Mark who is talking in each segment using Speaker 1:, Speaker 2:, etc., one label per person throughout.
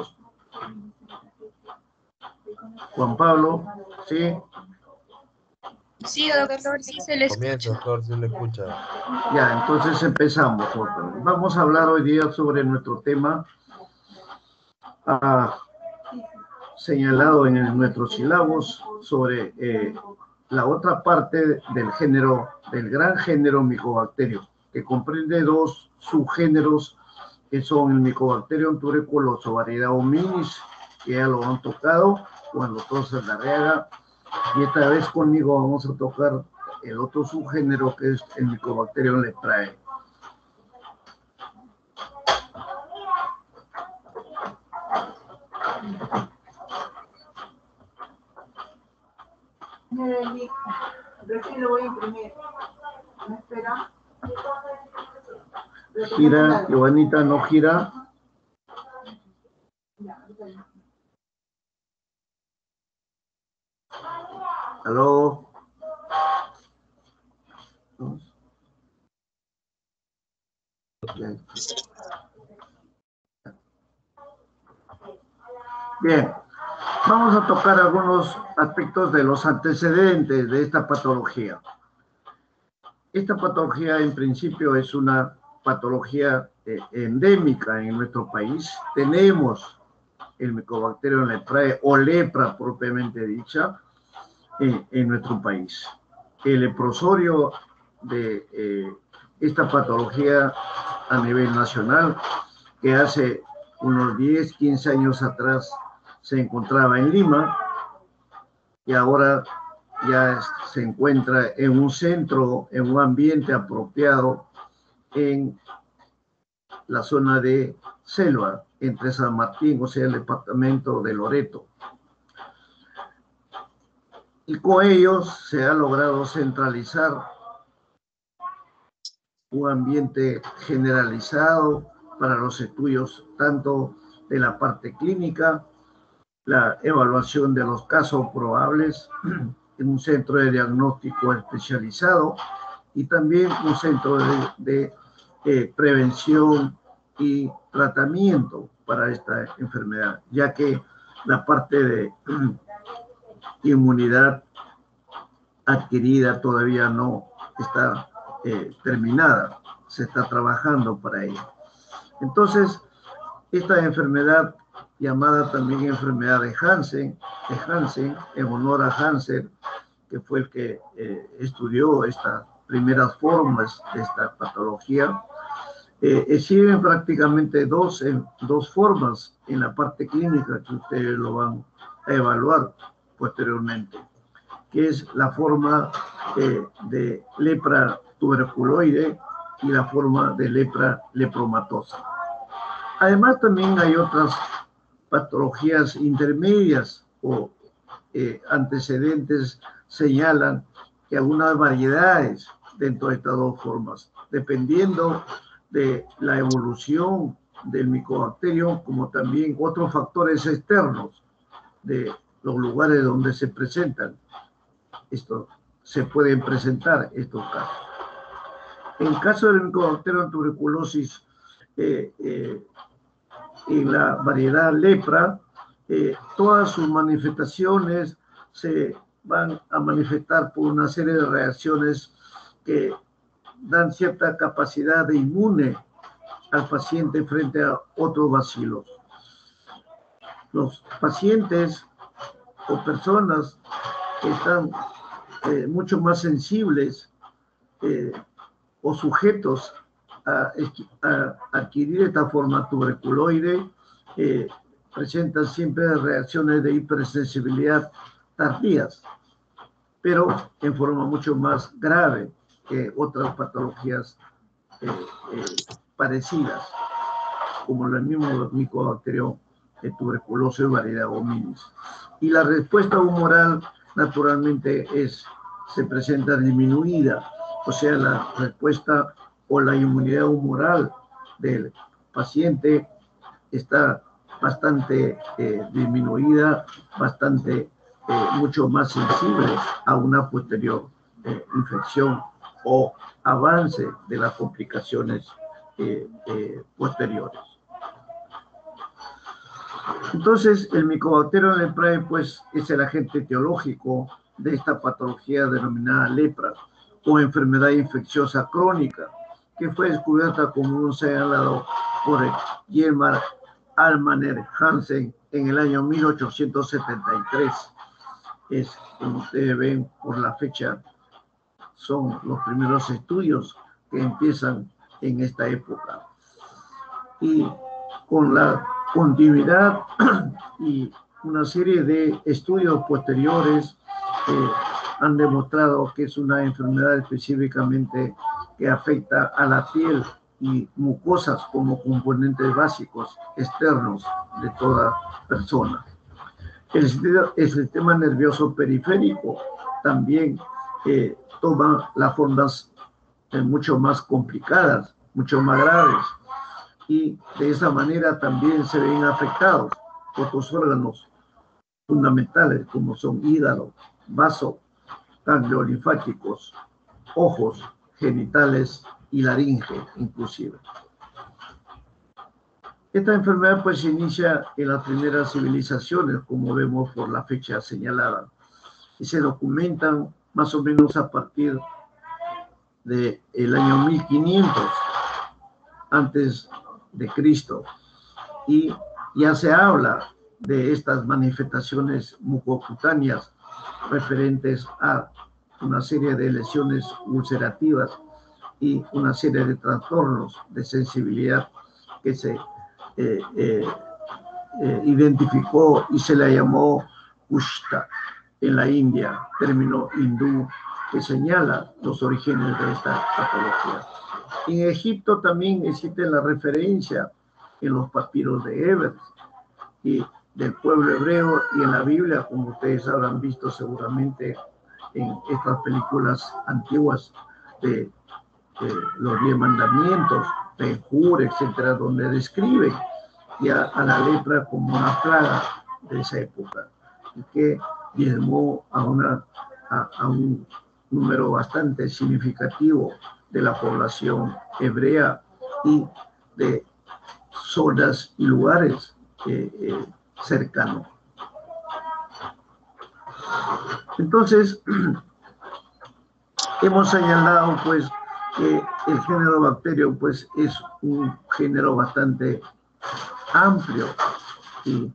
Speaker 1: nosotros. Juan Pablo, ¿sí?
Speaker 2: Sí, doctor, sí se le escucha.
Speaker 3: Doctor, sí le escucha.
Speaker 1: Ya, entonces empezamos. Vamos a hablar hoy día sobre nuestro tema señalado en nuestros sílabos sobre la otra parte del género, del gran género Mycobacterium, que comprende dos subgéneros que son el Mycobacterium tuberculoso, variedad hominis, que ya lo han tocado con el doctor Saldarriaga, y esta vez conmigo vamos a tocar el otro subgénero que es el Mycobacterium leprae.
Speaker 4: Recién lo voy a imprimir. ¿Me espera?
Speaker 1: Gira, Giovanita, no gira. Aló. Bien, vamos a tocar algunos aspectos de los antecedentes de esta patología. Esta patología en principio es una patología endémica en nuestro país. Tenemos el Mycobacterium leprae o lepra propiamente dicha en nuestro país. El leprosorio de esta patología a nivel nacional, que hace unos 10, 15 años atrás se encontraba en Lima y ahora ya se encuentra en un centro, en un ambiente apropiado en la zona de selva, entre San Martín, o sea, el departamento de Loreto. Y con ellos se ha logrado centralizar un ambiente generalizado para los estudios tanto de la parte clínica, la evaluación de los casos probables en un centro de diagnóstico especializado y también un centro de prevención y tratamiento para esta enfermedad, ya que la parte de inmunidad adquirida todavía no está terminada, se está trabajando para ello. Entonces, esta enfermedad, llamada también enfermedad de Hansen, en honor a Hansen, que fue el que estudió estas primeras formas de esta patología, exhiben prácticamente dos formas en la parte clínica que ustedes lo van a evaluar posteriormente, que es la forma de lepra tuberculoide y la forma de lepra lepromatosa. Además, también hay otras patologías intermedias o antecedentes señalan que algunas variedades dentro de estas dos formas, dependiendo de la evolución del Mycobacterium, como también otros factores externos de los lugares donde se presentan. Se pueden presentar estos casos. En caso del Mycobacterium tuberculosis, en la variedad lepra, todas sus manifestaciones se van a manifestar por una serie de reacciones que dan cierta capacidad de inmune al paciente frente a otros bacilos. Los pacientes o personas que están mucho más sensibles o sujetos a adquirir esta forma tuberculoide presentan siempre reacciones de hipersensibilidad tardías, pero en forma mucho más grave que otras patologías parecidas, como el mismo Mycobacterium tuberculoso y variedad hominis. Y la respuesta humoral naturalmente se presenta disminuida, o sea, la respuesta o la inmunidad humoral del paciente está bastante disminuida, mucho más sensible a una posterior infección o avance de las complicaciones posteriores. Entonces, el Mycobacterium leprae, pues, es el agente etiológico de esta patología denominada lepra o enfermedad infecciosa crónica, que fue descubierta como un señalado por Hjalmar Almaner Hansen en el año 1873. Es, como ustedes ven por la fecha, son los primeros estudios que empiezan en esta época. Y con la continuidad y una serie de estudios posteriores han demostrado que es una enfermedad específicamente que afecta a la piel y mucosas como componentes básicos externos de toda persona. El sistema nervioso periférico también toma las formas mucho más complicadas, mucho más graves, y de esa manera también se ven afectados otros órganos fundamentales como son hígado, vaso, ganglios linfáticos, ojos, genitales y laringe inclusive. Esta enfermedad pues se inicia en las primeras civilizaciones, como vemos por la fecha señalada, y se documentan más o menos a partir del año 1500 antes de Cristo, y ya se habla de estas manifestaciones mucocutáneas referentes a una serie de lesiones ulcerativas y una serie de trastornos de sensibilidad que se identificó y se le llamó Kushta en la India, término hindú que señala los orígenes de esta patología. En Egipto también existe la referencia en los papiros de Ebers y del pueblo hebreo y en la Biblia, como ustedes habrán visto seguramente en estas películas antiguas de los 10 mandamientos, Ben-Hur, etcétera, donde describe ya a la lepra como una plaga de esa época y que diezmó a un número bastante significativo de la población hebrea y de zonas y lugares cercanos. Entonces, hemos señalado pues que el género Bacterium pues es un género bastante amplio y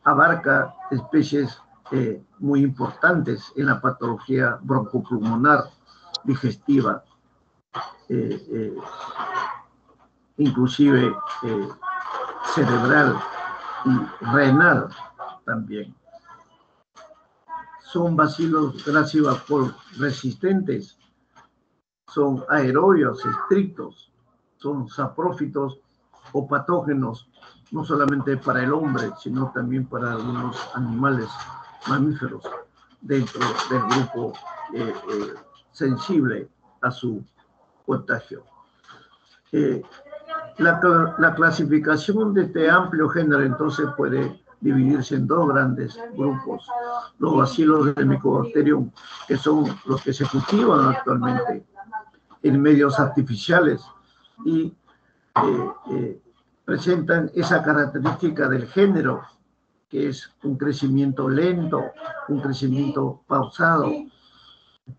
Speaker 1: abarca especies muy importantes en la patología broncopulmonar, digestiva, inclusive cerebral y renal también. Son bacilos Gracivacuum resistentes, son aerobios estrictos, son saprófitos o patógenos, no solamente para el hombre, sino también para algunos animales mamíferos dentro del grupo sensible a su contagio. La clasificación de este amplio género entonces puede dividirse en dos grandes grupos: los bacilos de Mycobacterium, que son los que se cultivan actualmente en medios artificiales y presentan esa característica del género, que es un crecimiento lento, un crecimiento pausado,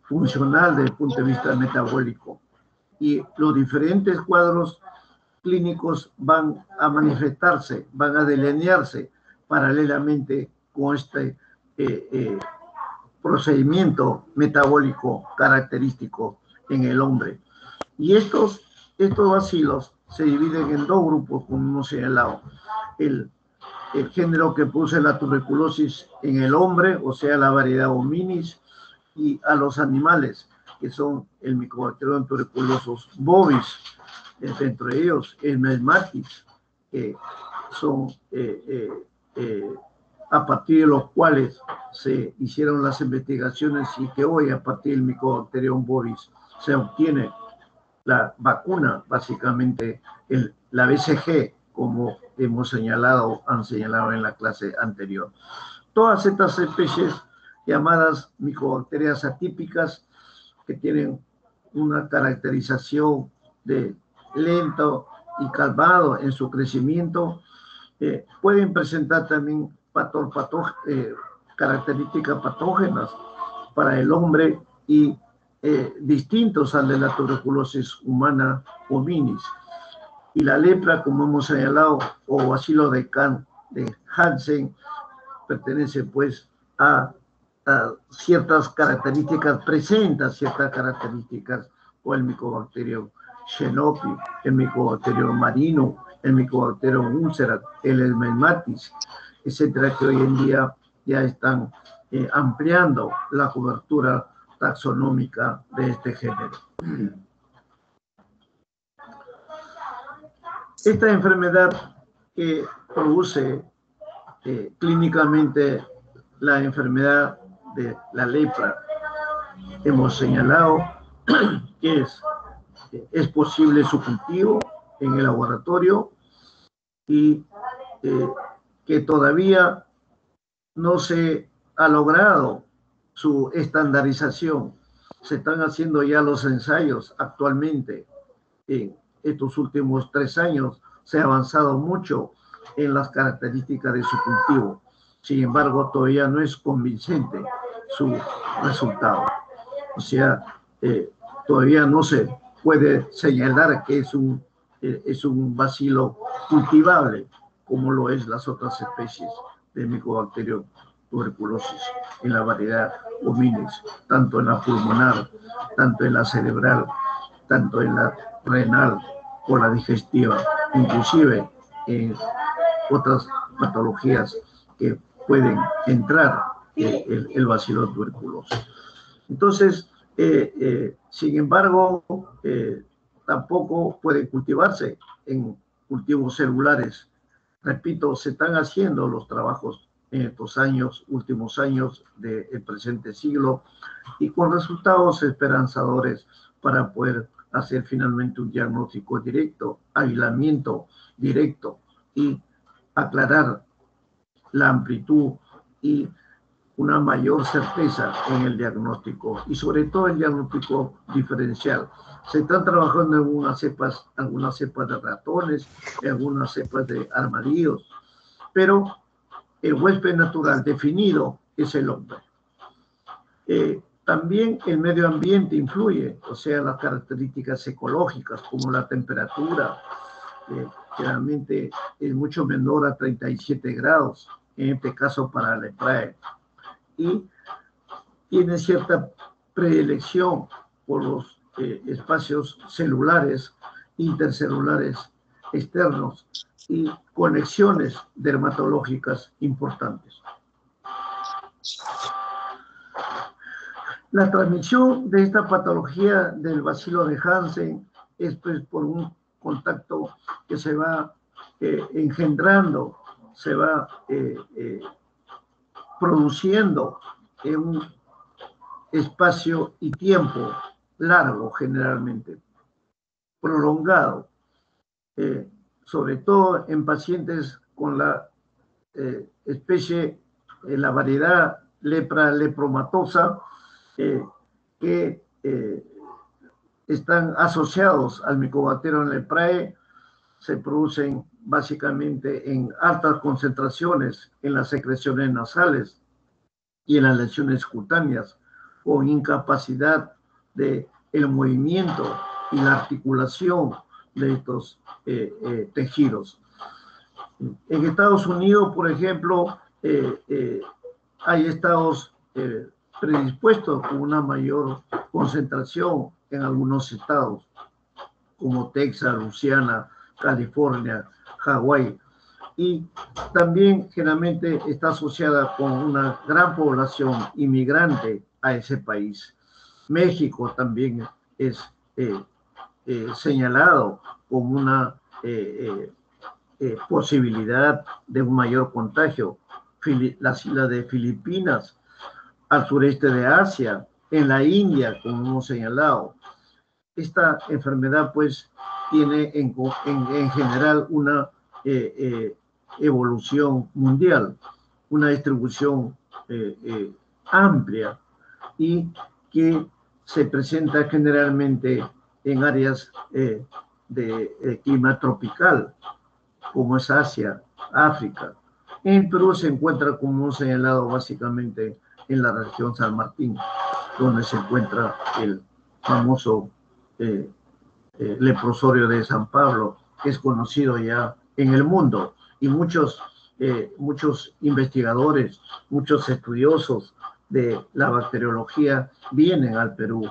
Speaker 1: funcional desde el punto de vista metabólico. Y los diferentes cuadros clínicos van a manifestarse, van a delinearse paralelamente con este procedimiento metabólico característico en el hombre. Y estos bacilos se dividen en dos grupos, como hemos señalado. El género que produce la tuberculosis en el hombre, o sea, la variedad hominis, y a los animales, que son el Mycobacterium tuberculosis bovis, entre ellos el Melmatis, que son a partir de los cuales se hicieron las investigaciones y que hoy a partir del Mycobacterium bovis se obtiene la vacuna, básicamente la BCG, como hemos señalado, han señalado en la clase anterior. Todas estas especies llamadas micobacterias atípicas, que tienen una caracterización de lento y calmado en su crecimiento, pueden presentar también características patógenas para el hombre y distintos al de la tuberculosis humana hominis. Y la lepra, como hemos señalado, o bacilo de Hansen, pertenece pues a ciertas características, presenta ciertas características, o el Mycobacterium xenopi, el Mycobacterium marino, el Mycobacterium ulcerat, el Helminthis, etcétera, que hoy en día ya están ampliando la cobertura taxonómica de este género. Esta enfermedad que produce clínicamente la enfermedad de la lepra, hemos señalado que es posible su cultivo en el laboratorio y que todavía no se ha logrado su estandarización. Se están haciendo ya los ensayos actualmente. En estos últimos 3 años se ha avanzado mucho en las características de su cultivo. Sin embargo, todavía no es convincente su resultado. O sea, todavía no se puede señalar que es un bacilo cultivable, como lo es las otras especies de Mycobacterium tuberculosis en la variedad hominis, tanto en la pulmonar, tanto en la cerebral, tanto en la renal o la digestiva, inclusive en otras patologías que pueden entrar el bacilo tuberculoso. Entonces, sin embargo, tampoco puede cultivarse en cultivos celulares. Repito, se están haciendo los trabajos en estos últimos años del presente siglo, y con resultados esperanzadores para poder hacer finalmente un diagnóstico directo, aislamiento directo y aclarar la amplitud y una mayor certeza en el diagnóstico, y sobre todo el diagnóstico diferencial. Se están trabajando en algunas cepas de ratones, en algunas cepas de armadillos, pero el huésped natural definido es el hombre. También el medio ambiente influye, o sea, las características ecológicas como la temperatura, generalmente es mucho menor a 37 grados, en este caso para la leprae, y tiene cierta predilección por los espacios celulares, intercelulares externos y conexiones dermatológicas importantes. La transmisión de esta patología del bacilo de Hansen es pues por un contacto que se va engendrando, se va produciendo en un espacio y tiempo largo, generalmente, prolongado, sobre todo en pacientes con la especie, la variedad lepra lepromatosa, que están asociados al Mycobacterium leprae. Se producen básicamente en altas concentraciones en las secreciones nasales y en las lesiones cutáneas, con incapacidad del movimiento y la articulación de estos tejidos. En Estados Unidos, por ejemplo, hay estados predispuestos con una mayor concentración en algunos estados, como Texas, Luisiana, California, Hawái, y también generalmente está asociada con una gran población inmigrante a ese país. México también es señalado como una posibilidad de un mayor contagio. Las islas de Filipinas, al sureste de Asia, en la India, como hemos señalado. Esta enfermedad pues tiene en general una evolución mundial, una distribución amplia, y que se presenta generalmente en áreas de clima tropical, como es Asia, África. En Perú se encuentra como un señalado básicamente en la región San Martín, donde se encuentra el famoso leprosorio de San Pablo, que es conocido ya en el mundo, y muchos investigadores, muchos estudiosos de la bacteriología vienen al Perú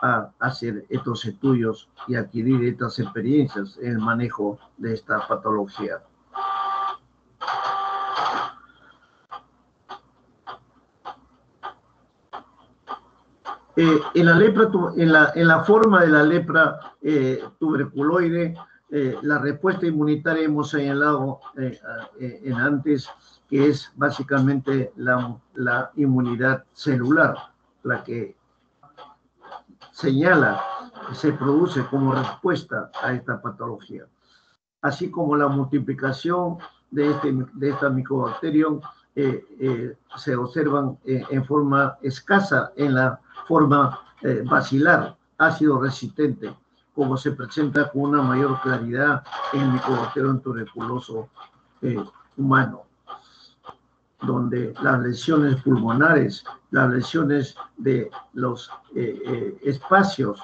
Speaker 1: a hacer estos estudios y adquirir estas experiencias en el manejo de esta patología. En la lepra, en la forma de la lepra tuberculoide, la respuesta inmunitaria hemos señalado en antes, que es básicamente la inmunidad celular, la que señala, se produce como respuesta a esta patología, así como la multiplicación de esta micobacterium se observan en forma escasa en la forma bacilar, ácido resistente, como se presenta con una mayor claridad en el Mycobacterium tuberculoso humano, donde las lesiones pulmonares, las lesiones de los espacios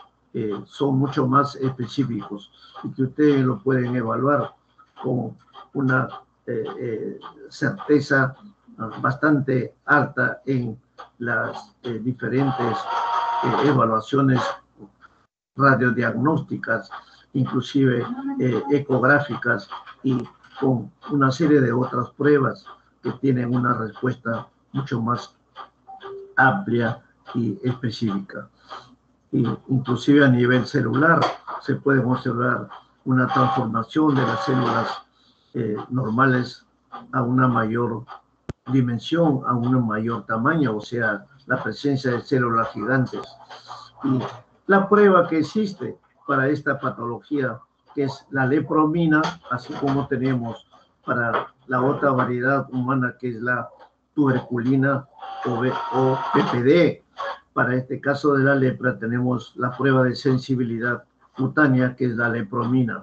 Speaker 1: son mucho más específicos y que ustedes lo pueden evaluar con una certeza bastante alta en las diferentes evaluaciones radiodiagnósticas, inclusive ecográficas, y con una serie de otras pruebas que tienen una respuesta mucho más amplia y específica. Y inclusive a nivel celular se puede observar una transformación de las células normales a una mayor dimensión, a un mayor tamaño, o sea, la presencia de células gigantes. Y la prueba que existe para esta patología, que es la lepromina, así como tenemos para la otra variedad humana, que es la tuberculina o PPD. Para este caso de la lepra tenemos la prueba de sensibilidad cutánea, que es la lepromina,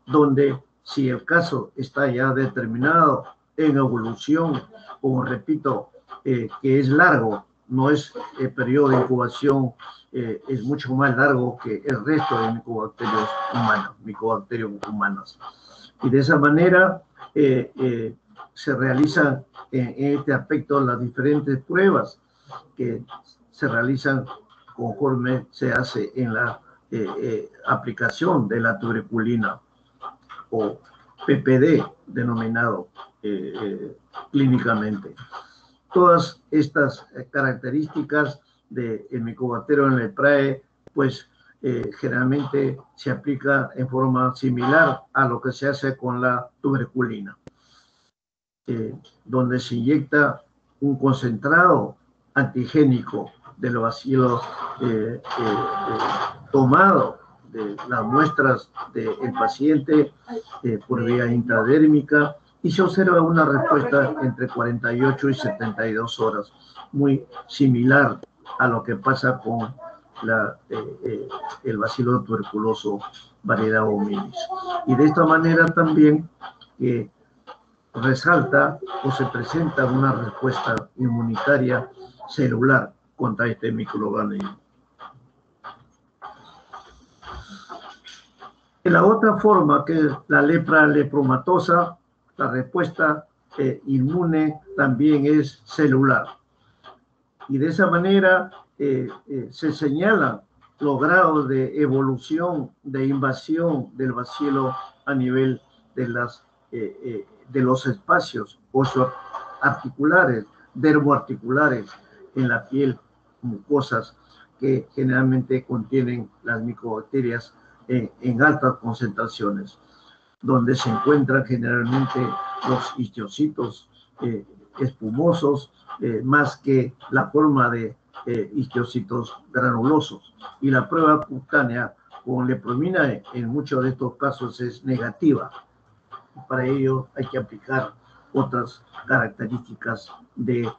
Speaker 1: donde si el caso está ya determinado en evolución, como repito, que es largo, no es el periodo de incubación, es mucho más largo que el resto de micobacterium humanos. Y de esa manera se realizan en este aspecto las diferentes pruebas que se realizan conforme se hace en la aplicación de la tuberculina o PPD denominado clínicamente. Todas estas características del Mycobacterium leprae, pues generalmente se aplica en forma similar a lo que se hace con la tuberculina, donde se inyecta un concentrado antigénico del bacilo tomado de las muestras del paciente por vía intradérmica, y se observa una respuesta entre 48 y 72 horas, muy similar a lo que pasa con el bacilo tuberculoso variedad hominis. Y de esta manera también resalta o se presenta una respuesta inmunitaria celular contra este microorganismo. En la otra forma, que es la lepra lepromatosa, la respuesta inmune también es celular. Y de esa manera se señalan los grados de evolución, de invasión del bacilo a nivel de los espacios osteoarticulares, dermoarticulares en la piel, mucosas que generalmente contienen las micobacterias en altas concentraciones, donde se encuentran generalmente los histocitos espumosos, más que la forma de histocitos granulosos. Y la prueba cutánea con lepromina en muchos de estos casos es negativa. Para ello hay que aplicar otras características de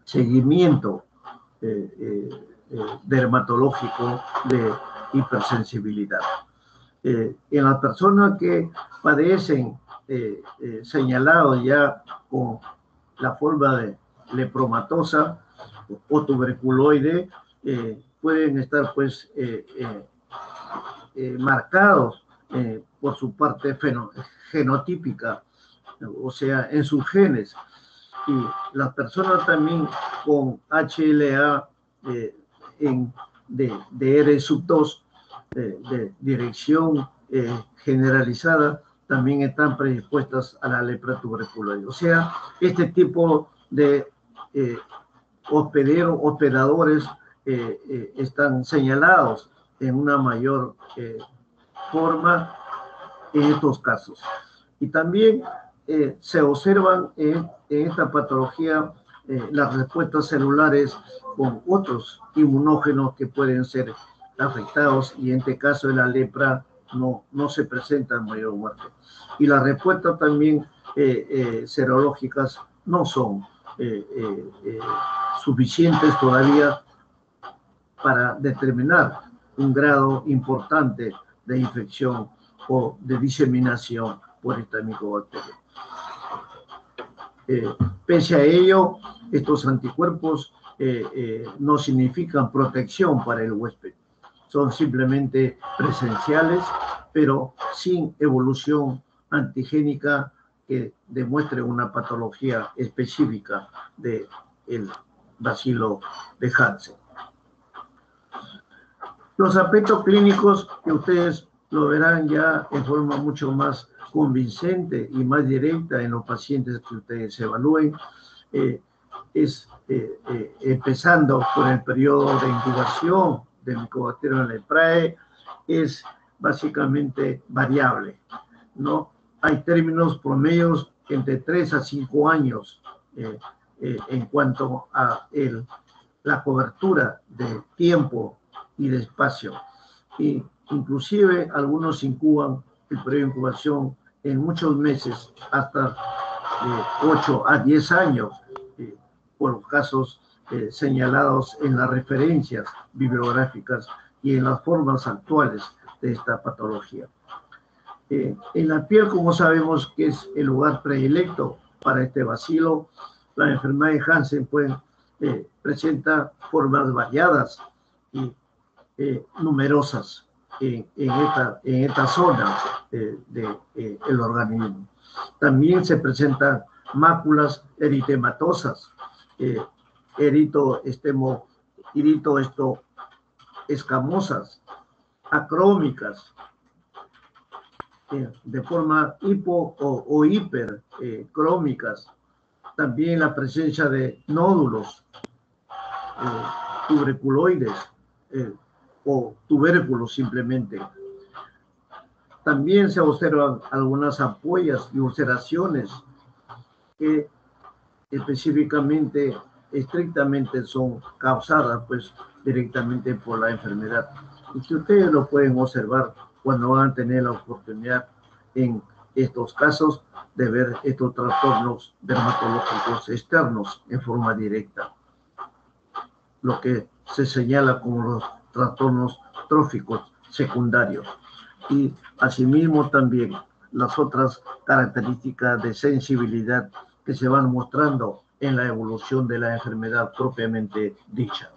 Speaker 1: seguimiento dermatológico de hipersensibilidad. En las personas que padecen señalados ya con la forma de lepromatosa o tuberculoide, pueden estar pues marcados por su parte genotípica, o sea, en sus genes. Y las personas también con HLA de R2, de dirección generalizada, también están predispuestas a la lepra tuberculoide. O sea, este tipo de hospedadores están señalados en una mayor forma en estos casos. Y también se observan en esta patología las respuestas celulares con otros inmunógenos que pueden ser afectados, y en este caso de la lepra no se presenta mayor muerte. Y las respuestas también serológicas no son suficientes todavía para determinar un grado importante de infección o de diseminación por esta micobacteria. Pese a ello, estos anticuerpos no significan protección para el huésped. Son simplemente presenciales, pero sin evolución antigénica que demuestre una patología específica del bacilo de Hansen. Los aspectos clínicos que ustedes lo verán ya en forma mucho más convincente y más directa en los pacientes que ustedes evalúen, empezando por el periodo de incubación del Mycobacterium leprae, es básicamente variable, ¿no? Hay términos promedios entre 3 a 5 años en cuanto a la cobertura de tiempo y de espacio. Y inclusive algunos incuban el periodo de incubación en muchos meses, hasta 8 a 10 años, por los casos señalados en las referencias bibliográficas y en las formas actuales de esta patología. En la piel, como sabemos que es el lugar predilecto para este bacilo, la enfermedad de Hansen presenta formas variadas y numerosas en esta zona del organismo. También se presentan máculas eritematosas, escamosas, acrómicas, de forma hipo o hipercrómicas. También la presencia de nódulos tuberculoides o tubérculos simplemente. También se observan algunas ampollas y ulceraciones que específicamente, estrictamente son causadas pues directamente por la enfermedad, y que ustedes lo pueden observar cuando van a tener la oportunidad en estos casos de ver estos trastornos dermatológicos externos en forma directa, lo que se señala como los trastornos tróficos secundarios, y asimismo también las otras características de sensibilidad que se van mostrando en la evolución de la enfermedad propiamente dicha.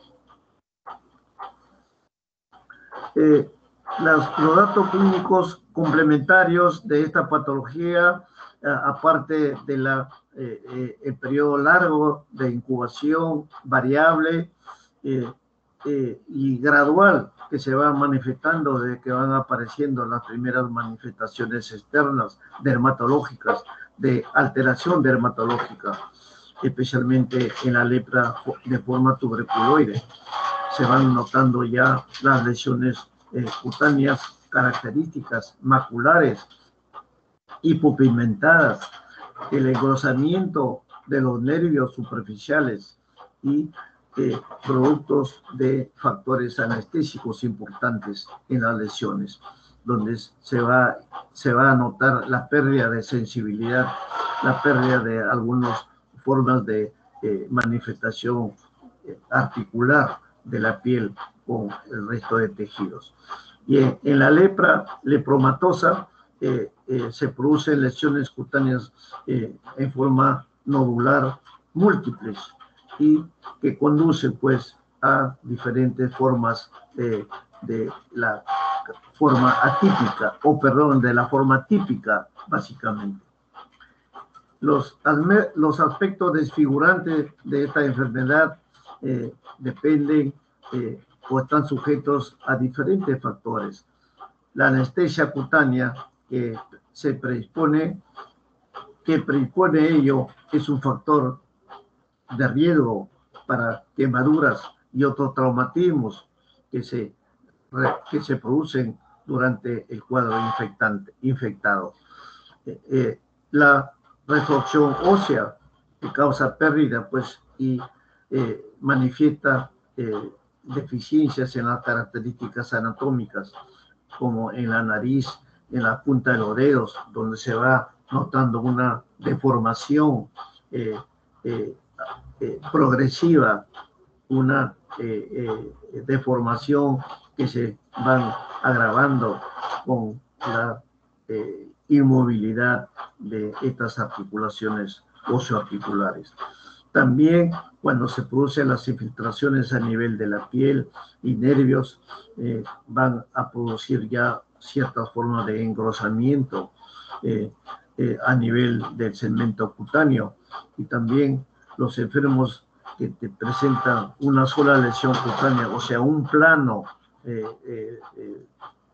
Speaker 1: Los datos clínicos complementarios de esta patología, aparte de el periodo largo de incubación variable y gradual que se va manifestando desde que van apareciendo las primeras manifestaciones externas dermatológicas, de alteración dermatológica, especialmente en la lepra de forma tuberculoide. Se van notando ya las lesiones cutáneas características, maculares, hipopigmentadas, el engrosamiento de los nervios superficiales y productos de factores anestésicos importantes en las lesiones, donde se va a notar la pérdida de sensibilidad, la pérdida de algunas formas de manifestación articular de la piel con el resto de tejidos. Y en la lepra lepromatosa se producen lesiones cutáneas en forma nodular múltiples y que conducen pues a diferentes formas de la forma atípica, o perdón, de la forma típica, básicamente. Los aspectos desfigurantes de esta enfermedad dependen o están sujetos a diferentes factores. La anestesia cutánea que predispone ello es un factor de riesgo para quemaduras y otros traumatismos que se producen durante el cuadro infectado. La resorción ósea que causa pérdida pues, y manifiesta deficiencias en las características anatómicas, como en la nariz, en la punta de los dedos, donde se va notando una deformación progresiva, una deformación que se van agravando con la inmovilidad de estas articulaciones osteoarticulares. También cuando se producen las infiltraciones a nivel de la piel y nervios, van a producir ya ciertas formas de engrosamiento a nivel del segmento cutáneo, y también los enfermos que te presentan una sola lesión cutánea, o sea, un plano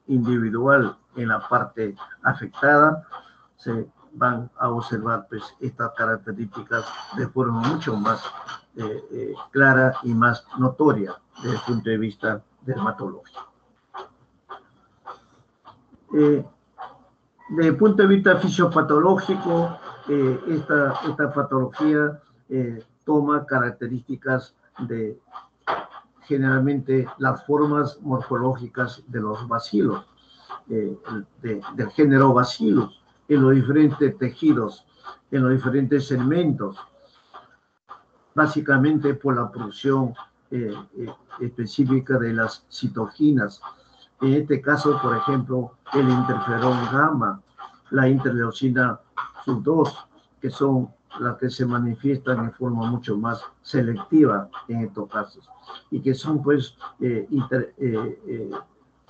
Speaker 1: individual en la parte afectada, se van a observar pues, estas características de forma mucho más clara y más notoria desde el punto de vista dermatológico. Desde el punto de vista fisiopatológico, esta patología toma características de generalmente las formas morfológicas de los bacilos, del género Bacillus, en los diferentes tejidos, en los diferentes segmentos, básicamente por la producción específica de las citoquinas. En este caso, por ejemplo, el interferón gamma, la interleucina sub-2, que son las que se manifiestan en forma mucho más selectiva en estos casos, y que son pues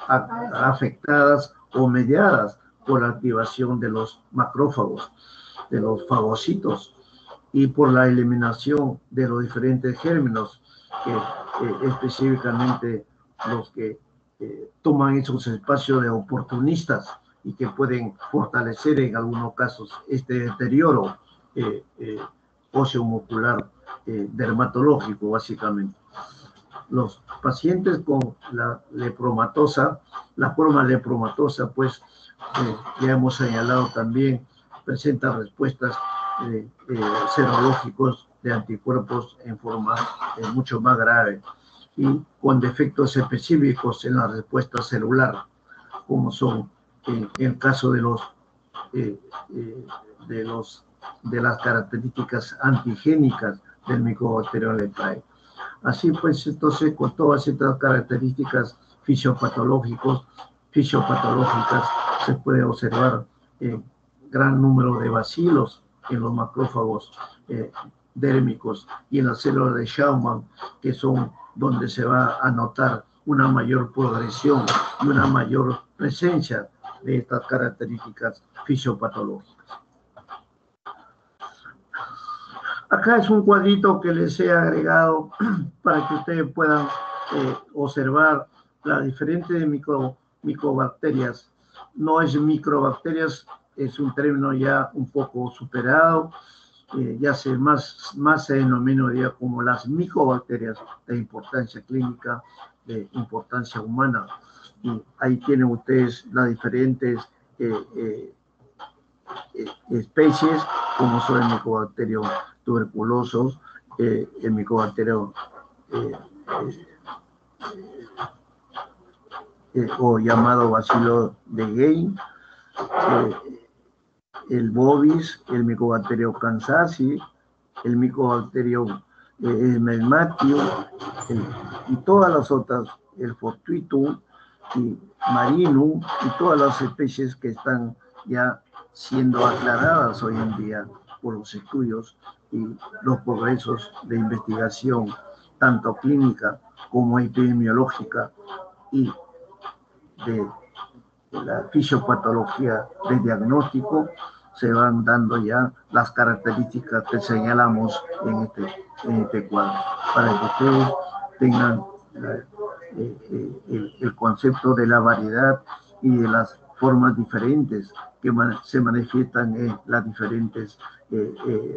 Speaker 1: afectadas o mediadas por la activación de los macrófagos, de los fagocitos, y por la eliminación de los diferentes gérmenos, que específicamente los que toman esos espacios de oportunistas y que pueden fortalecer en algunos casos este deterioro óseo-muscular dermatológico, básicamente. Los pacientes con la lepromatosa, la forma lepromatosa, pues ya hemos señalado también, presenta respuestas serológicos de anticuerpos en forma mucho más grave y con defectos específicos en la respuesta celular, como son en el caso de las características antigénicas del Mycobacterium leprae. Así pues, entonces, con todas estas características fisiopatológicas, se puede observar gran número de bacilos en los macrófagos dérmicos y en las células de Schaumann, que son donde se va a notar una mayor progresión y una mayor presencia de estas características fisiopatológicas. Acá es un cuadrito que les he agregado para que ustedes puedan observar las diferentes micobacterias. No es microbacterias, es un término ya un poco superado, ya más se denomina como las micobacterias de importancia clínica, de importancia humana. Y ahí tienen ustedes las diferentes especies, como son el Mycobacterium tuberculosos, el Mycobacterium o llamado bacilo de Gane, el bovis, el Mycobacterium kansasi, el Mycobacterium melmatium, y todas las otras, el fortuitum y marinum, y todas las especies que están ya siendo aclaradas hoy en día por los estudios y los progresos de investigación, tanto clínica como epidemiológica y de la fisiopatología de diagnóstico, se van dando ya las características que señalamos en este cuadro, para que ustedes tengan el concepto de la variedad y de las formas diferentes que se manifiestan en las diferentes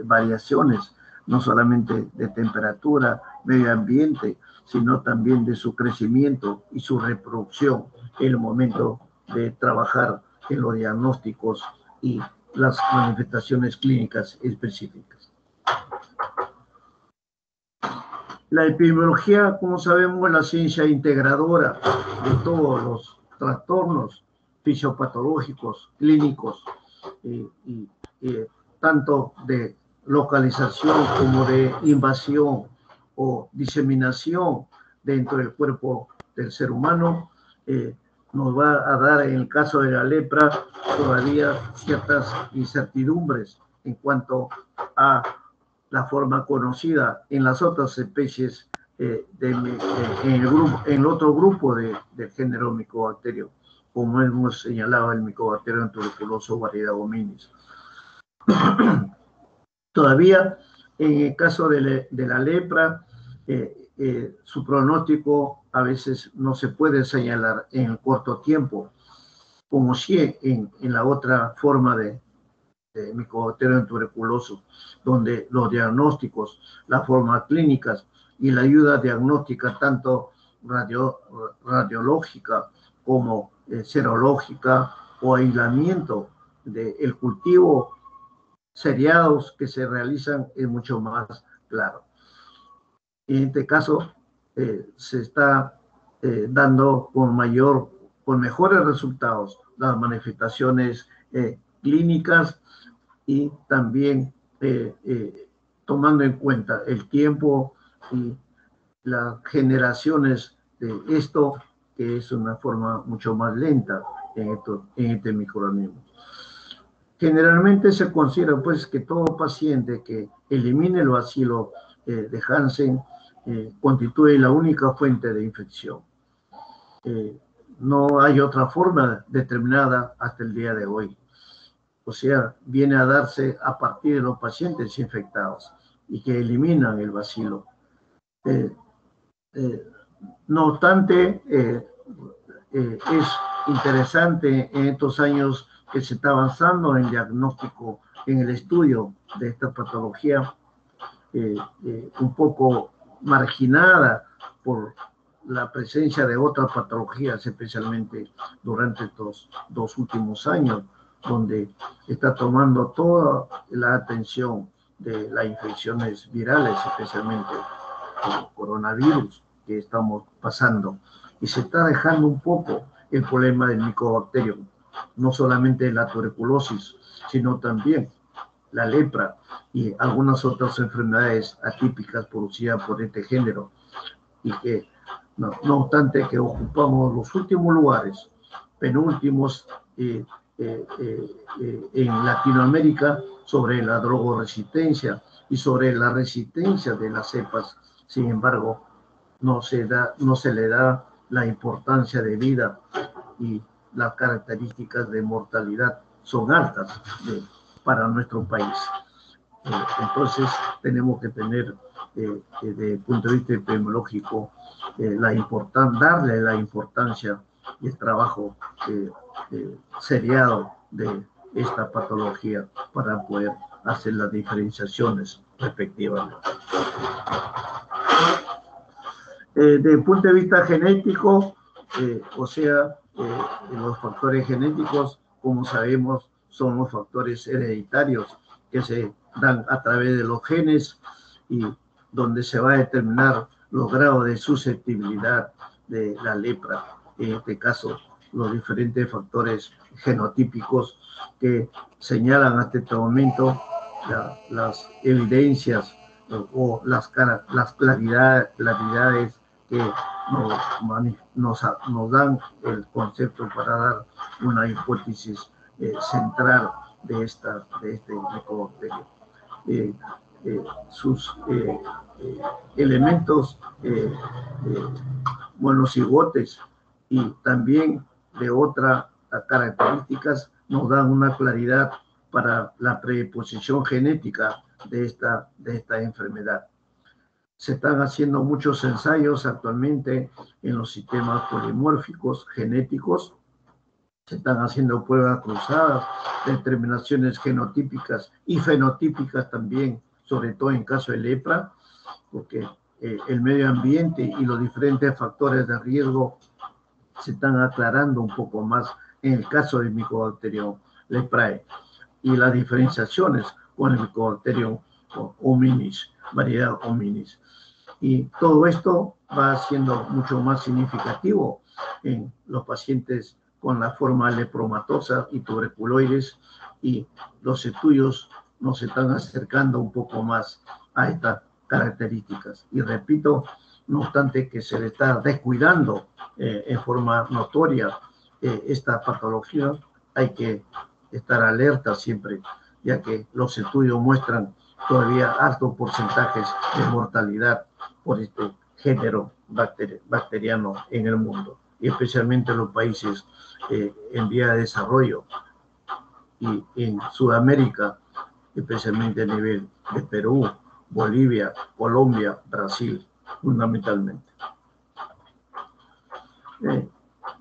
Speaker 1: variaciones, no solamente de temperatura, medio ambiente, sino también de su crecimiento y su reproducción en el momento de trabajar en los diagnósticos y las manifestaciones clínicas específicas. La epidemiología, como sabemos, es la ciencia integradora de todos los trastornos fisiopatológicos, clínicos, tanto de localización como de invasión o diseminación dentro del cuerpo del ser humano. Nos va a dar, en el caso de la lepra, todavía ciertas incertidumbres en cuanto a la forma conocida en las otras especies en el otro grupo del género Mycobacterium, como hemos señalado el Mycobacterium tuberculoso variedad hominis. Todavía en el caso de la lepra, su pronóstico a veces no se puede señalar en el corto tiempo, como si en la otra forma de Mycobacterium tuberculoso, donde los diagnósticos, las formas clínicas y la ayuda diagnóstica, tanto radiológica como serológica o aislamiento del cultivo seriados que se realizan, es mucho más claro. En este caso, se está dando con mejores resultados las manifestaciones clínicas y también tomando en cuenta el tiempo y las generaciones de esto, que es una forma mucho más lenta en este microorganismo. Generalmente se considera pues que todo paciente que elimine el bacilo de Hansen constituye la única fuente de infección. No hay otra forma determinada hasta el día de hoy. O sea, viene a darse a partir de los pacientes infectados y que eliminan el bacilo. No obstante, es interesante en estos años que se está avanzando en diagnóstico, en el estudio de esta patología, un poco marginada por la presencia de otras patologías, especialmente durante estos 2 últimos años, donde está tomando toda la atención de las infecciones virales, especialmente el coronavirus que estamos pasando, y se está dejando un poco el problema del Mycobacterium, no solamente la tuberculosis, sino también la lepra y algunas otras enfermedades atípicas producidas por este género, y que no obstante que ocupamos los últimos lugares, penúltimos en Latinoamérica sobre la drogoresistencia y sobre la resistencia de las cepas. Sin embargo, no se le da la importancia de vida, y las características de mortalidad son altas para nuestro país. Entonces, tenemos que tener, desde el punto de vista epidemiológico, darle la importancia y el trabajo seriado de esta patología para poder hacer las diferenciaciones respectivamente. Desde el punto de vista genético, los factores genéticos, como sabemos, son los factores hereditarios que se dan a través de los genes y donde se va a determinar los grados de susceptibilidad de la lepra. En este caso, los diferentes factores genotípicos que señalan hasta este momento las evidencias o las claridades que nos dan el concepto para dar una hipótesis central de este micobacterio. Sus elementos monocigotes y también de otras características nos dan una claridad para la predisposición genética de esta enfermedad. Se están haciendo muchos ensayos actualmente en los sistemas polimórficos genéticos. Se están haciendo pruebas cruzadas, determinaciones genotípicas y fenotípicas también, sobre todo en caso de lepra, porque el medio ambiente y los diferentes factores de riesgo se están aclarando un poco más en el caso del Mycobacterium leprae y las diferenciaciones con el Mycobacterium hominis, variedad hominis. Y todo esto va siendo mucho más significativo en los pacientes con la forma lepromatosa y tuberculoides, y los estudios nos están acercando un poco más a estas características. Y repito, no obstante que se le está descuidando en forma notoria esta patología, hay que estar alerta siempre, ya que los estudios muestran todavía altos porcentajes de mortalidad por este género bacteriano en el mundo, y especialmente en los países en vía de desarrollo y en Sudamérica, especialmente a nivel de Perú, Bolivia, Colombia, Brasil, fundamentalmente.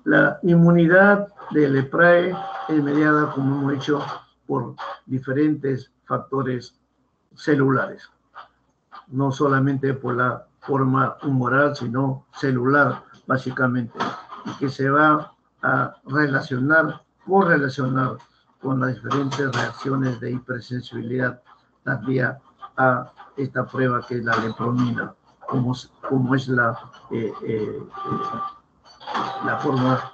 Speaker 1: La inmunidad de leprae es mediada, como hemos dicho, por diferentes factores celulares, no solamente por la forma humoral, sino celular, básicamente, y que se va a correlacionar con las diferentes reacciones de hipersensibilidad vía a esta prueba que es la lepronina, como es la forma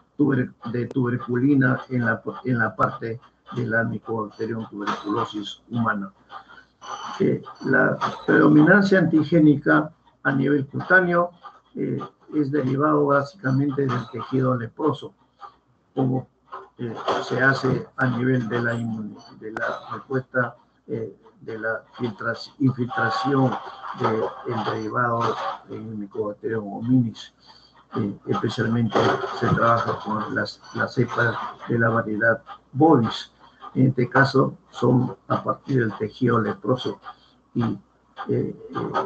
Speaker 1: de tuberculina en la parte de la Mycobacterium tuberculosis humana. La predominancia antigénica a nivel cutáneo es derivado básicamente del tejido leproso, como se hace a nivel de la respuesta de la infiltración del derivado del Mycobacterium hominis. Especialmente se trabaja con las cepas de la variedad bovis. En este caso son a partir del tejido leproso y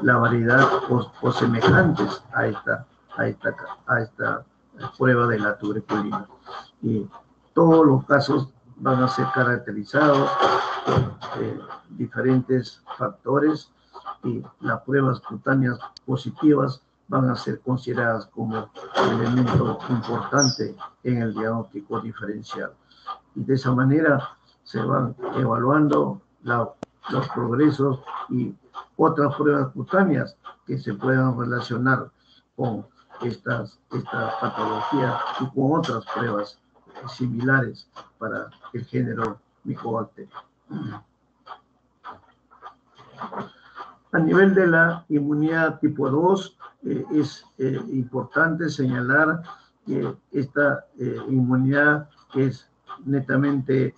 Speaker 1: la variedad o semejantes a esta prueba de la tuberculina. Y todos los casos van a ser caracterizados por diferentes factores, y las pruebas cutáneas positivas van a ser consideradas como elemento importante en el diagnóstico diferencial. Y de esa manera se van evaluando los progresos y otras pruebas cutáneas que se puedan relacionar con esta patología y con otras pruebas similares para el género Mycobacterium. A nivel de la inmunidad tipo 2, es importante señalar que esta inmunidad es netamente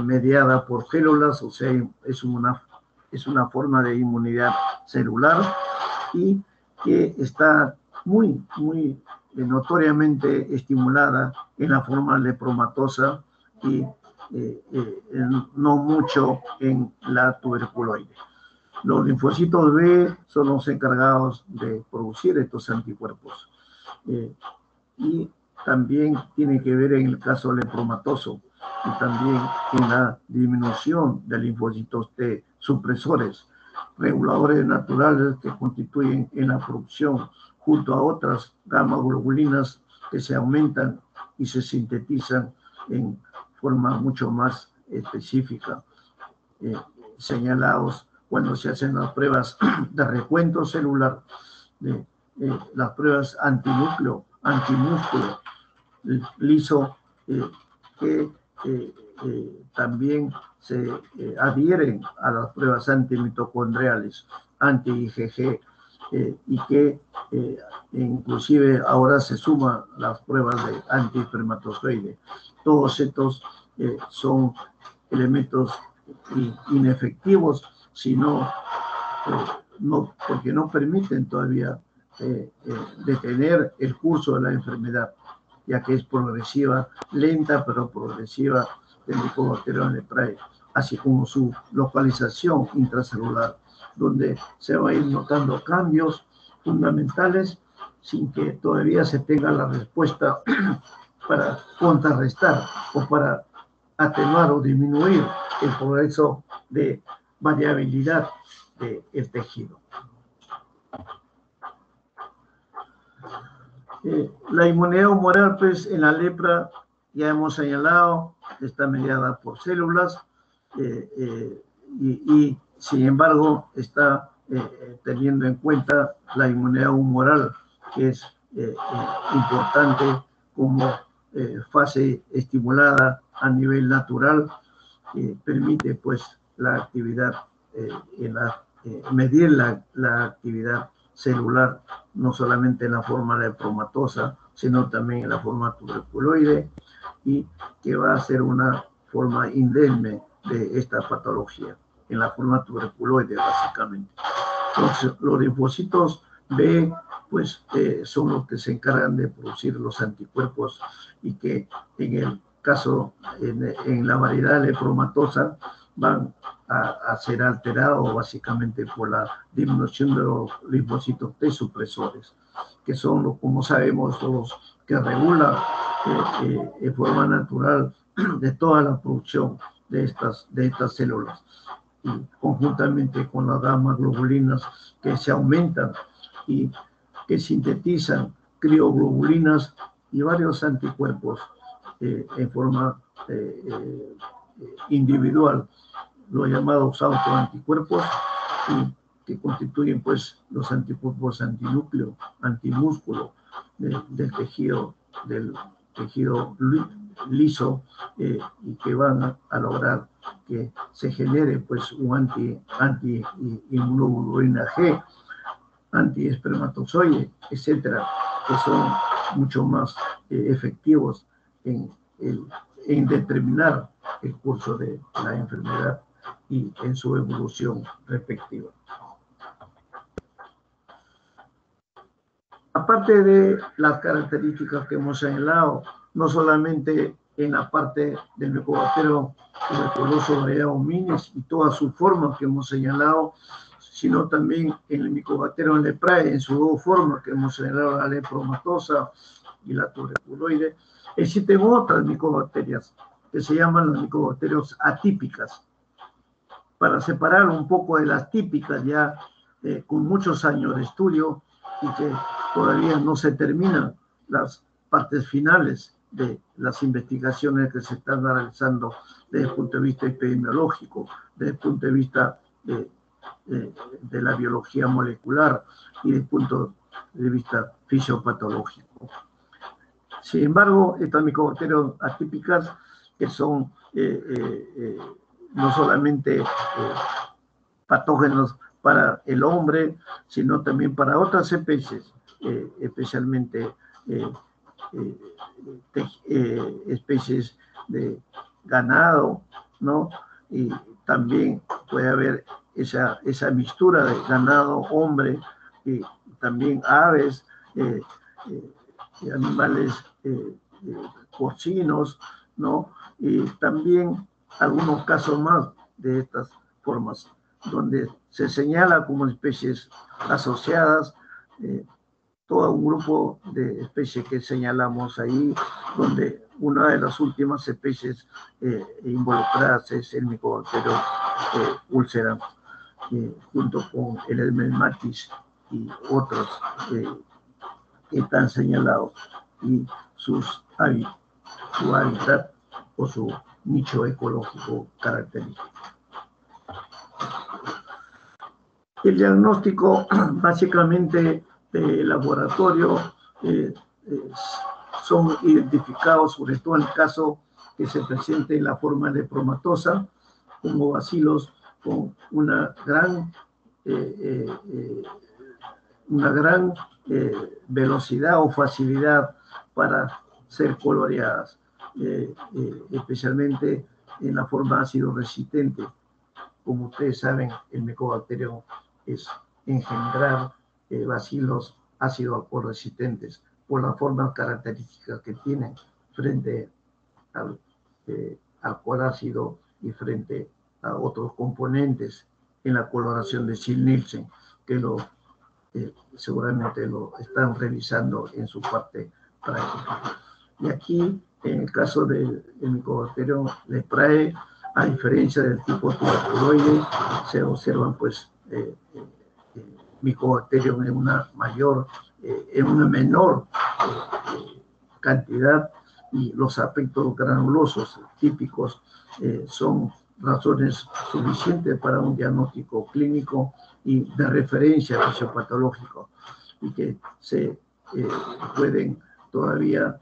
Speaker 1: mediada por células, o sea, es una forma de inmunidad celular, y que está muy notoriamente estimulada en la forma lepromatosa y no mucho en la tuberculoide. Los linfocitos B son los encargados de producir estos anticuerpos. Y también tiene que ver en el caso lepromatoso y también en la disminución de linfocitos T supresores, reguladores naturales que constituyen en la producción junto a otras gamma globulinas que se aumentan y se sintetizan en forma mucho más específica, señalados cuando se hacen las pruebas de recuento celular, las pruebas antinúcleo, antimúsculo, liso, que también se adhieren a las pruebas antimitocondriales, anti-IgG, y que inclusive ahora se suman las pruebas de antiespermatozoide. Todos estos son elementos inefectivos, sino porque no permiten todavía detener el curso de la enfermedad, ya que es progresiva, lenta pero progresiva del Mycobacterium leprae, así como su localización intracelular, donde se va a ir notando cambios fundamentales sin que todavía se tenga la respuesta para contrarrestar o para atenuar o disminuir el progreso de variabilidad del tejido. La inmunidad humoral, pues, en la lepra, ya hemos señalado, está mediada por células y sin embargo, está teniendo en cuenta la inmunidad humoral, que es importante como fase estimulada a nivel natural, permite, pues, la actividad, medir la actividad celular, no solamente en la forma lepromatosa, sino también en la forma tuberculoide, y que va a ser una forma indemne de esta patología, en la forma tuberculoide, básicamente. Entonces, los linfocitos B, pues, son los que se encargan de producir los anticuerpos y que en el caso, en la variedad lepromatosa, van a ser alterados básicamente por la disminución de los linfocitos T supresores, que son, como sabemos, los que regulan en forma natural de toda la producción de estas células, y conjuntamente con las gamma globulinas que se aumentan y que sintetizan crioglobulinas y varios anticuerpos en forma individual, los llamados autoanticuerpos, y que constituyen, pues, los anticuerpos antinúcleo, antimúsculo del tejido liso, y que van a lograr que se genere, pues, un anti-inmunoglobulina G, antiespermatozoide, etcétera, que son mucho más efectivos en determinar el curso de la enfermedad y en su evolución respectiva. Aparte de las características que hemos señalado, no solamente en la parte del Mycobacterium tuberculoso variedad hominis y todas sus formas que hemos señalado, sino también en el Mycobacterium leprae en sus dos formas que hemos señalado, la lepromatosa y la tuberculoide. Existen otras micobacterias que se llaman las micobacterias atípicas. Para separar un poco de las típicas, ya con muchos años de estudio y que todavía no se terminan las partes finales de las investigaciones que se están realizando desde el punto de vista epidemiológico, desde el punto de vista de la biología molecular y desde el punto de vista fisiopatológico. Sin embargo, estas micobacterias atípicas, que son no solamente patógenos para el hombre, sino también para otras especies, especialmente especies de ganado, ¿no? Y también puede haber esa mixtura de ganado-hombre, y también aves, animales porcinos, ¿no? Y también algunos casos más de estas formas, donde se señala como especies asociadas todo un grupo de especies que señalamos ahí, donde una de las últimas especies involucradas es el Mycobacterium ulceram, junto con el Helminthis y otros que están señalados, y su hábitat o su nicho ecológico característico. El diagnóstico básicamente de laboratorio son identificados, sobre todo en el caso que se presente en la forma lepromatosa, como bacilos con una gran velocidad o facilidad para ser coloreadas. especialmente en la forma ácido resistente. Como ustedes saben, el Mycobacterium es engendrar bacilos ácido alcohol resistentes por las formas características que tienen frente al alcohol ácido y frente a otros componentes en la coloración de Ziehl-Neelsen, que seguramente lo están revisando en su parte práctica. Y aquí, en el caso del Mycobacterium leprae, a diferencia del tipo tuberculoide, se observan pues Mycobacterium en una menor cantidad, y los aspectos granulosos típicos son razones suficientes para un diagnóstico clínico y de referencia fisiopatológico, y que se pueden todavía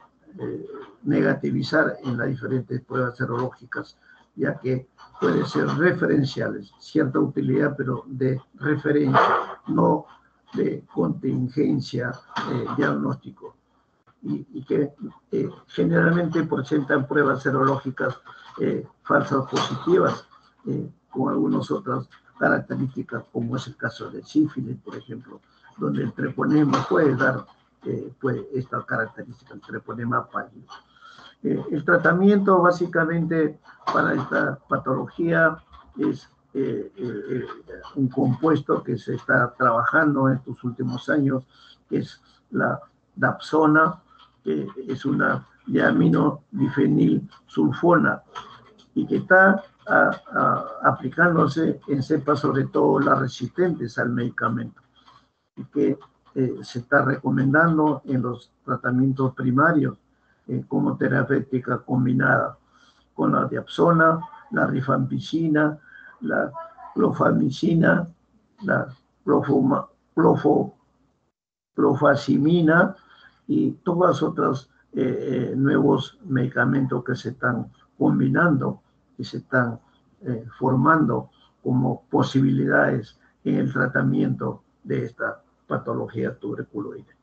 Speaker 1: negativizar en las diferentes pruebas serológicas, ya que pueden ser referenciales, cierta utilidad, pero de referencia, no de contingencia diagnóstico, y que generalmente presentan pruebas serológicas falsas positivas, con algunas otras características, como es el caso de sífilis, por ejemplo, donde el treponema puede dar esta característica, el treponema pálido. El tratamiento básicamente para esta patología es un compuesto que se está trabajando en estos últimos años, que es la dapsona, que es una diaminodifenilsulfona, y que está aplicándose en cepas sobre todo las resistentes al medicamento, y que se está recomendando en los tratamientos primarios como terapéutica combinada con la dapsona, la rifampicina, la clofamicina, la clofazimina y todos otros nuevos medicamentos que se están combinando y se están formando como posibilidades en el tratamiento de esta patología tuberculoide.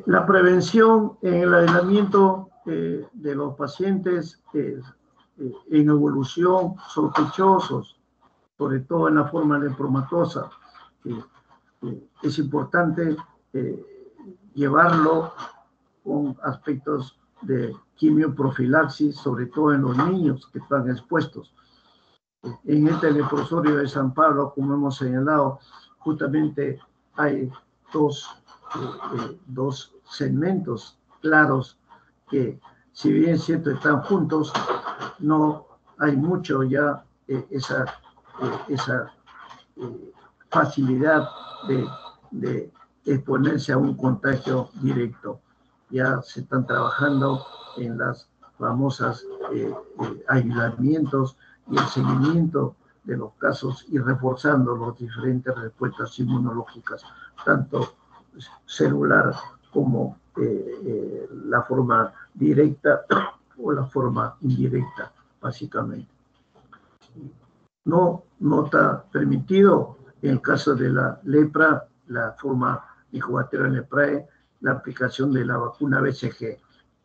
Speaker 1: La prevención en el aislamiento de los pacientes en evolución sospechosos, sobre todo en la forma lempromatosa, es importante llevarlo con aspectos de quimioprofilaxis, sobre todo en los niños que están expuestos. En este leprosorio de San Pablo, como hemos señalado, justamente hay dos segmentos claros que, si bien es cierto, están juntos, no hay mucho ya esa facilidad de exponerse a un contagio directo. Ya se están trabajando en las famosas aislamientos y el seguimiento de los casos y reforzando las diferentes respuestas inmunológicas, tanto celular como la forma directa o la forma indirecta, básicamente. No está permitido en el caso de la lepra, la forma Mycobacterium leprae, la aplicación de la vacuna BCG.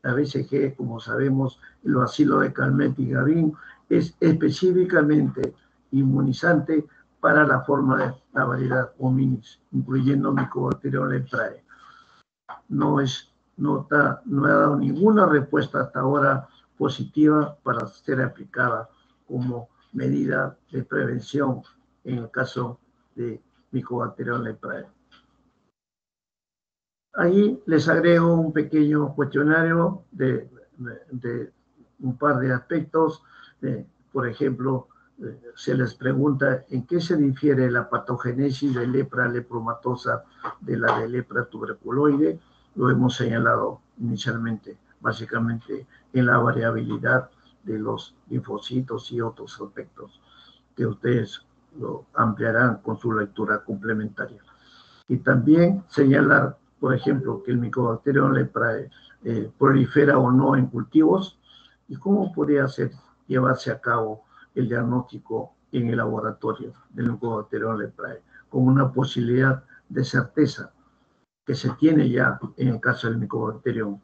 Speaker 1: La BCG, como sabemos, el bacilo de Calmette-Guerin, es específicamente inmunizante para la forma de la variedad hominis, incluyendo Mycobacterium leprae. No ha dado ninguna respuesta hasta ahora positiva para ser aplicada como medida de prevención en el caso de Mycobacterium leprae. Ahí les agrego un pequeño cuestionario de un par de aspectos. Por ejemplo, se les pregunta en qué se difiere la patogénesis de lepra lepromatosa de la de lepra tuberculoide. Lo hemos señalado inicialmente, básicamente en la variabilidad de los linfocitos y otros aspectos que ustedes lo ampliarán con su lectura complementaria. Y también señalar, por ejemplo, que el Mycobacterium leprae prolifera o no en cultivos, y cómo podría llevarse a cabo el diagnóstico en el laboratorio del Mycobacterium leprae, con una posibilidad de certeza que se tiene ya en el caso del Mycobacterium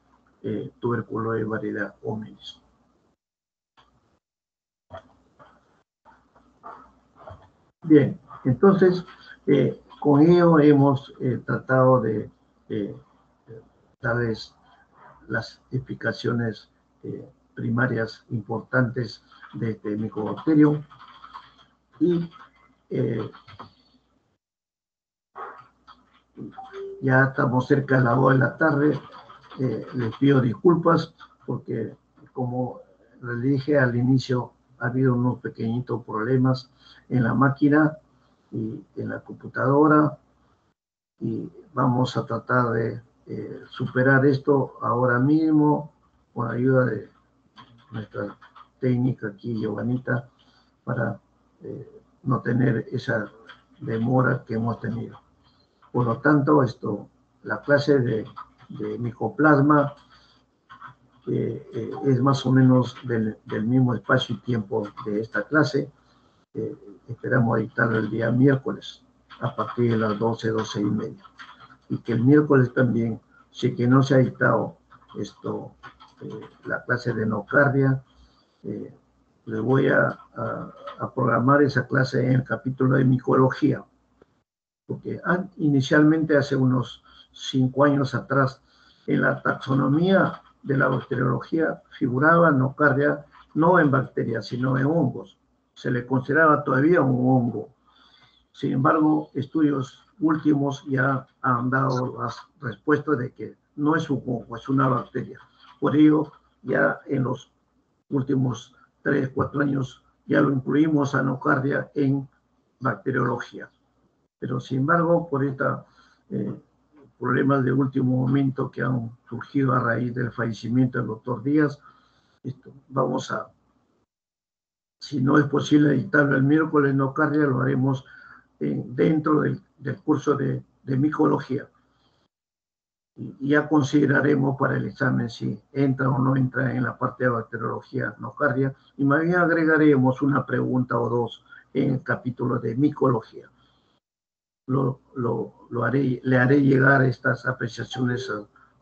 Speaker 1: tuberculosis variedad hominis. Bien, entonces, con ello hemos tratado de darles las explicaciones primarias importantes de este Mycobacterium y ya estamos cerca de las 2 de la tarde. Les pido disculpas porque, como les dije al inicio, ha habido unos pequeñitos problemas en la máquina y en la computadora, y vamos a tratar de superar esto ahora mismo con la ayuda de nuestra técnica aquí, Giovanita, para no tener esa demora que hemos tenido. Por lo tanto, la clase de micoplasma es más o menos del mismo espacio y tiempo de esta clase. Esperamos editarlo el día miércoles a partir de las 12:30. Y que el miércoles también, si que no se ha editado la clase de nocardia, les voy a programar esa clase en el capítulo de micología, porque inicialmente hace unos 5 años atrás, en la taxonomía de la bacteriología figuraba nocardia no en bacterias, sino en hongos. Se le consideraba todavía un hongo. Sin embargo, estudios últimos ya han dado las respuestas de que no es un hongo, es una bacteria. Por ello, ya en los últimos 3, 4 años ya lo incluimos a nocardia en bacteriología. Pero sin embargo, por estos problemas de último momento que han surgido a raíz del fallecimiento del doctor Díaz, vamos a, si no es posible editarlo el miércoles nocardia, lo haremos dentro del curso de micología. Y ya consideraremos para el examen si entra o no entra en la parte de bacteriología nocardia, y más bien agregaremos una pregunta o dos en el capítulo de micología. Le haré llegar estas apreciaciones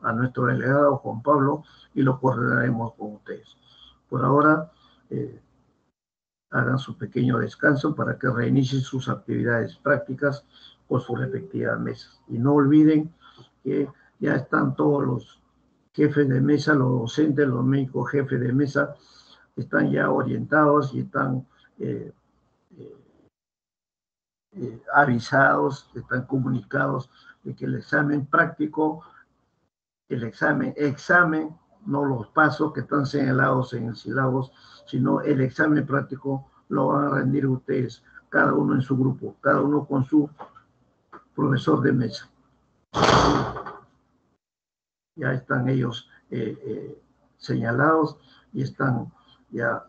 Speaker 1: a nuestro delegado Juan Pablo y lo coordinaremos con ustedes. Por ahora, hagan su pequeño descanso para que reinicien sus actividades prácticas con sus respectivas mesas. Y no olviden que ya están todos los jefes de mesa, los docentes, los médicos jefes de mesa, están ya orientados y están avisados, están comunicados de que el examen práctico, el examen, no los pasos que están señalados en el sílabos, sino el examen práctico lo van a rendir ustedes, cada uno en su grupo, cada uno con su profesor de mesa. Ya están ellos señalados y están ya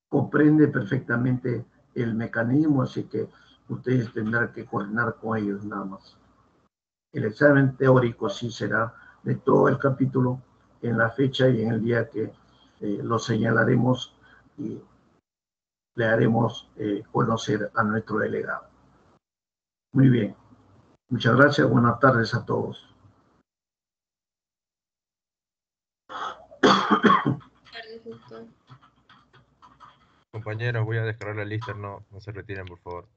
Speaker 1: comprende perfectamente el mecanismo, así que ustedes tendrán que coordinar con ellos nada más. El examen teórico sí será de todo el capítulo en la fecha y en el día que lo señalaremos y le haremos conocer a nuestro delegado. Muy bien. Muchas gracias. Buenas tardes a todos.
Speaker 3: Compañeros, voy a descargar la lista, no se retiren, por favor.